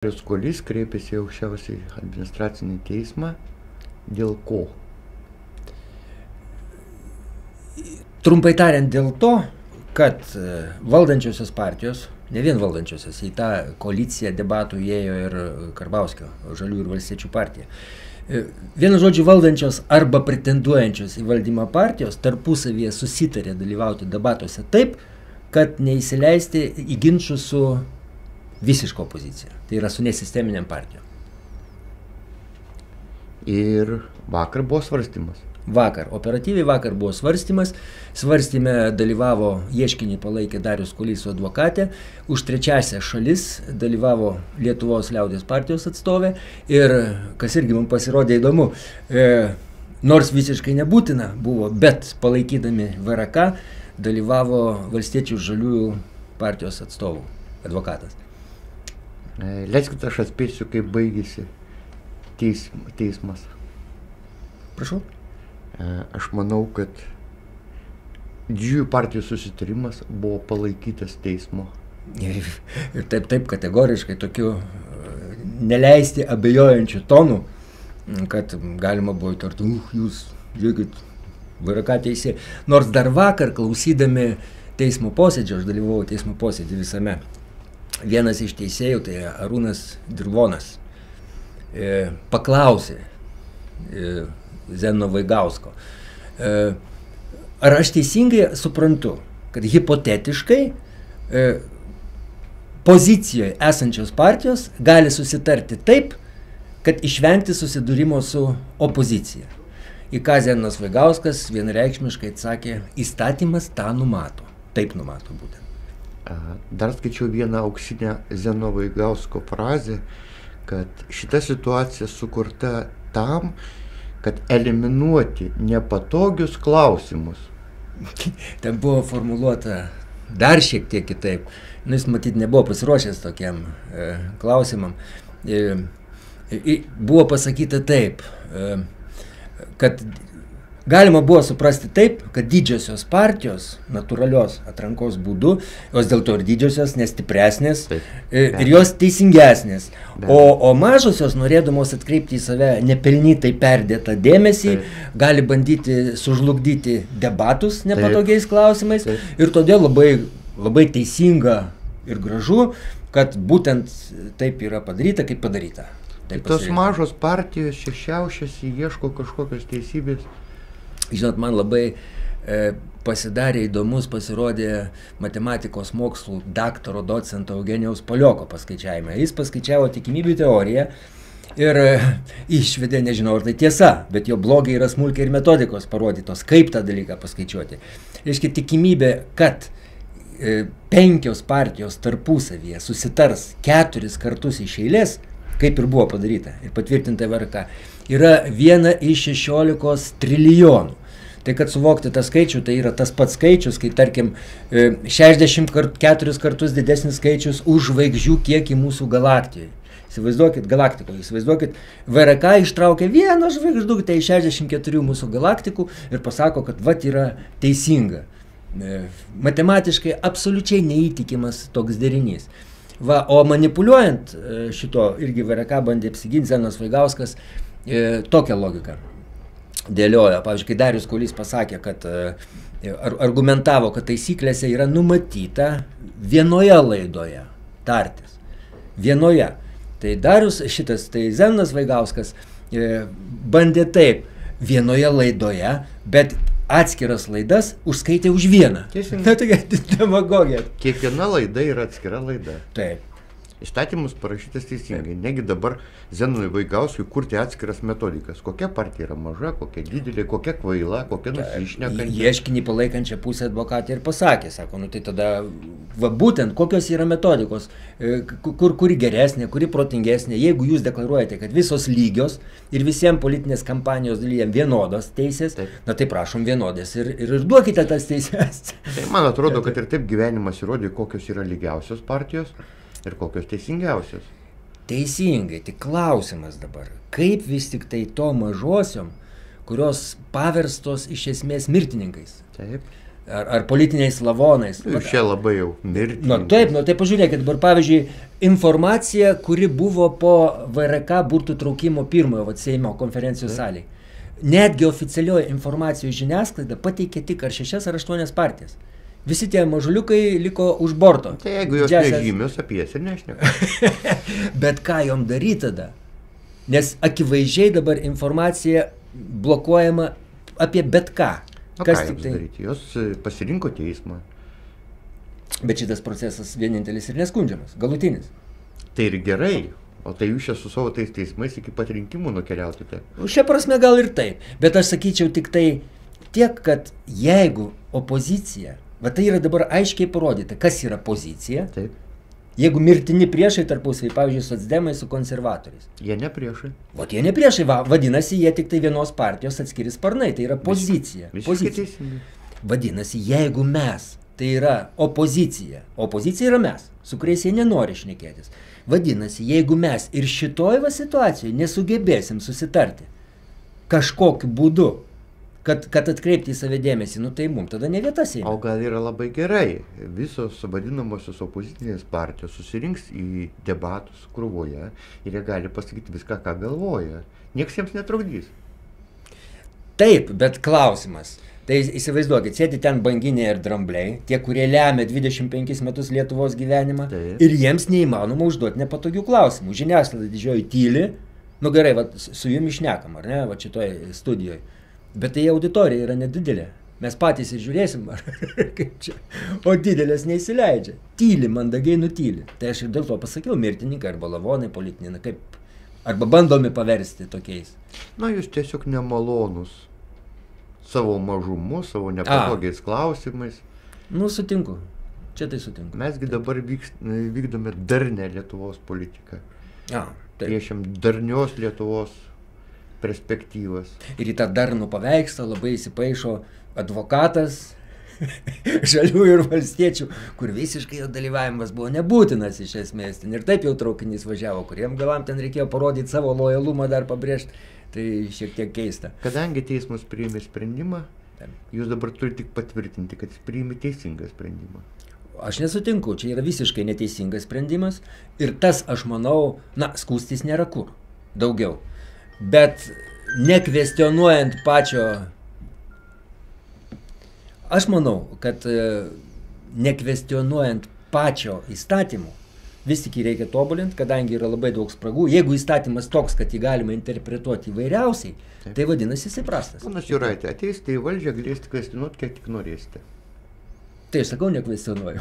Skolys kreipėsi į aukščiausią administracinį teismą. Dėl ko? Trumpai tariant, dėl to, kad valdančiosios partijos, ne vien valdančiosios, į tą koaliciją debatų įėjo ir Karbauskio, Žaliųjų ir Valstiečių partija. Vienu žodžiu, valdančios arba pretenduojančios į valdymą partijos tarpusavyje susitarė dalyvauti debatuose taip, kad neįsileisti į ginčus su visiška opozicija. Tai yra su nesisteminiam partijom. Ir vakar buvo svarstymas. Operatyviai vakar buvo svarstymas. Svarstyme dalyvavo ieškinį palaikė Darius Kuolys su advokatė. Už trečiąsias šalis dalyvavo Lietuvos liaudies partijos atstovė. Ir, kas irgi mums pasirodė įdomu, nors visiškai nebūtina buvo, bet palaikydami VRK dalyvavo Valstiečių Žaliųjų partijos atstovų advokatas. Leiskite, aš atspėsiu, kaip baigėsi teismas. Prašau. Aš manau, kad didžiųjų partijų susitarimas buvo palaikytas teismo. Ir taip kategoriškai, tokiu neleisti abejojančių tonų, kad galima buvo įtarti, jūs, žiūrėkit, VRK teisė. Nors dar vakar, klausydami teismo posėdžio, aš dalyvavau teismo posėdį visame, vienas iš teisėjų, tai Arūnas Dirvonas, paklausė Zenono Vaigausko, ar aš teisingai suprantu, kad hipotetiškai pozicijoje esančios partijos gali susitarti taip, kad išvengti susidūrimo su opozicija. Į ką Zenonas Vaigauskas vienareikšmiškai atsakė, įstatymas tą numato. Taip numato būtent. Dar skaičiau vieną auksinę Zenono Vaigausko frazę, kad šita situacija sukurta tam, kad eliminuoti nepatogius klausimus. Ten buvo formuluota dar šiek tiek kitaip. Jis matyt nebuvo pasiruošęs tokiam klausimam. Buvo pasakyta taip, kad galima buvo suprasti taip, kad didžiosios partijos natūralios atrankos būdu, jos dėl to ir didžiosios, nes stipresnės ir jos teisingesnės. O mažosios, norėdamos atkreipti į save nepelnytai perdėtą dėmesį, gali bandyti sužlugdyti debatus nepatogiais klausimais. Ir todėl labai teisinga ir gražu, kad būtent taip yra padaryta, kaip padaryta. Tos mažos partijos čia šiaušiasi, ieško kažkokios teisybės. Žinot, man labai pasidarė įdomus, pasirodė matematikos mokslų daktaro docento Eugenijaus Palioko paskaičiavime. Jis paskaičiavo tikimybių teoriją ir išvedė, nežinau, ar tai tiesa, bet jo blogai yra smulkiai ir metodikos parodytos, kaip tą dalyką paskaičiuoti. Reiškia, tikimybė, kad 5 partijos tarpusavyje susitars 4 kartus iš eilės, kaip ir buvo padaryta ir patvirtinta VRK, yra 1 iš 16 trilijonų. Tai kad suvokti tą skaičių, tai yra tas pats skaičius, kai tarkim 64 kartus didesnis skaičius už žvaigždžių kiekį mūsų galaktijoje. Įsivaizduokit, galaktikoje, įsivaizduokit, VRK ištraukia 1 žvaigždutę iš 64 mūsų galaktikų ir pasako, kad vat yra teisinga. Matematiškai absoliučiai neįtikimas toks derinys. O manipuliuojant šito, irgi VRK bandė apsiginti, Zenonas Vaigauskas tokią logiką dėliojo. Pavyzdžiui, kai Darius Kuolys pasakė, kad argumentavo, kad taisyklėse yra numatyta vienoje laidoje tartis. Vienoje. Tai Zenonas Vaigauskas bandė taip, vienoje laidoje, bet atskiras laidas užskaitė už vieną. Na, tokia demagogija. Kiekviena laida yra atskira laida. Taip. Įstatymus parašytas teisingai. Negi dabar Zenonui Vaigauskui kurti atskiras metodikas. Kokia partija yra maža, kokia didelė, kokia kvaila, kokia nusišnekantė. Ieškinį palaikančią pusę advokatė ir pasakė, sako, nu tai tada, būtent, kokios yra metodikos, kuri geresnė, kuri protingesnė. Jeigu jūs deklaruojate, kad visos lygios ir visiems politinės kampanijos dalyviam vienodos teisės, na tai prašom vienodės ir duokite tas teisės. Tai man atrodo, kad ir taip gyvenimas įrodė, kokios yra lygiausios partijos ir kokios teisingiausios. Teisingai, tik klausimas dabar, kaip vis tik tai to mažosiom, kurios paverstos iš esmės mirtininkais. Taip. ar politiniais lavonais. Čia labai jau mirti. Nu taip, pažiūrėkit, dabar pavyzdžiui, informacija, kuri buvo po VRK burtų traukimo pirmojo Seimo konferencijos salėje. Netgi oficialioji informacijos žiniasklaida pateikė tik ar 6 ar 8 partijas. Visi tie mažuliukai liko už borto. Tai jeigu jos nežymios, apie jas ir nešneka. Bet ką jom daryti tada? Nes akivaizdžiai dabar informacija blokuojama apie bet ką. O ką joms daryti? Jos pasirinko teismą. Bet šitas procesas vienintelis ir neskundžiamas, galutinis. Tai ir gerai. O tai jūs čia su savo tais teismais iki pat rinkimų nukeliautite. Šia prasme gal ir taip. Bet aš sakyčiau tik tai tiek, kad jeigu opozicija, va tai yra dabar aiškiai parodyta, kas yra pozicija. Taip. Jeigu mirtini priešai tarpusavy, pavyzdžiui, socdemai su konservatoriais. Jie ne priešai. Vat jie ne priešai, vadinasi, jie tik tai vienos partijos atskiri sparnai, tai yra pozicija. Visiškai teisingai. Vadinasi, jeigu mes, tai yra opozicija, opozicija yra mes, su kuriais jie nenori šnekėtis. Vadinasi, jeigu mes ir šitoj situacijoje nesugebėsim susitarti kažkokiu būdu, kad atkreipti į save dėmesį, nu tai mums tada ne vieta Seime. O gal yra labai gerai, visos vadinamosios opozicinės partijos susirinks į debatus krūvoje ir jie gali pasakyti viską, ką galvoja. Nieks jiems netrukdys. Taip, bet klausimas. Tai įsivaizduokit, sėdi ten banginiai ir drambliai, tie, kurie lemia 25 metus Lietuvos gyvenimą. Taip. Ir jiems neįmanoma užduoti nepatogių klausimų. Žiniasklaida didžioji tyli, nu gerai, va, su jumis šnekam, ar ne, va šitoj studijoje. Bet tai auditorija yra nedidelė. Mes patys ir žiūrėsim, ar kaip čia. O didelės neįsileidžia. Tyli, mandagiai nutyli. Tai aš ir dėl to pasakiau, mirtininkai arba lavonai politiniai, kaip, arba bandomi paversti tokiais. Na, jūs tiesiog nemalonus. Savo mažumu, savo nepatogiais klausimais. Nu, sutinku. Čia tai sutinku. Mesgi dabar vykdome darnę Lietuvos politiką. Priešim darnios Lietuvos perspektyvas. Ir į tą darnų paveikslą labai įsipaišo advokatas žaliųjų ir valstiečių, kur visiškai jo dalyvavimas buvo nebūtinas iš esmės. Ir taip jau traukinys važiavo, kuriem galam ten reikėjo parodyti savo lojalumą, dar pabrėžti. Tai šiek tiek keista. Kadangi teismas priėmė sprendimą, jūs dabar turite tik patvirtinti, kad jis priėmė teisingą sprendimą. Aš nesutinku, čia yra visiškai neteisingas sprendimas ir tas, aš manau, na, skųstis nėra kur, daugiau. Bet nekvestionuojant pačio, aš manau, kad nekvestionuojant pačio įstatymų, vis tik jį reikia tobulinti, kadangi yra labai daug spragų. Jeigu įstatymas toks, kad jį galima interpretuoti įvairiausiai, taip, tai vadinasi jisai prastas. Ponas Juraitė, ateisite į valdžią, galėsite kvestionuoti, kiek tik norėsite. Tai aš sakau, nekvestionuoju.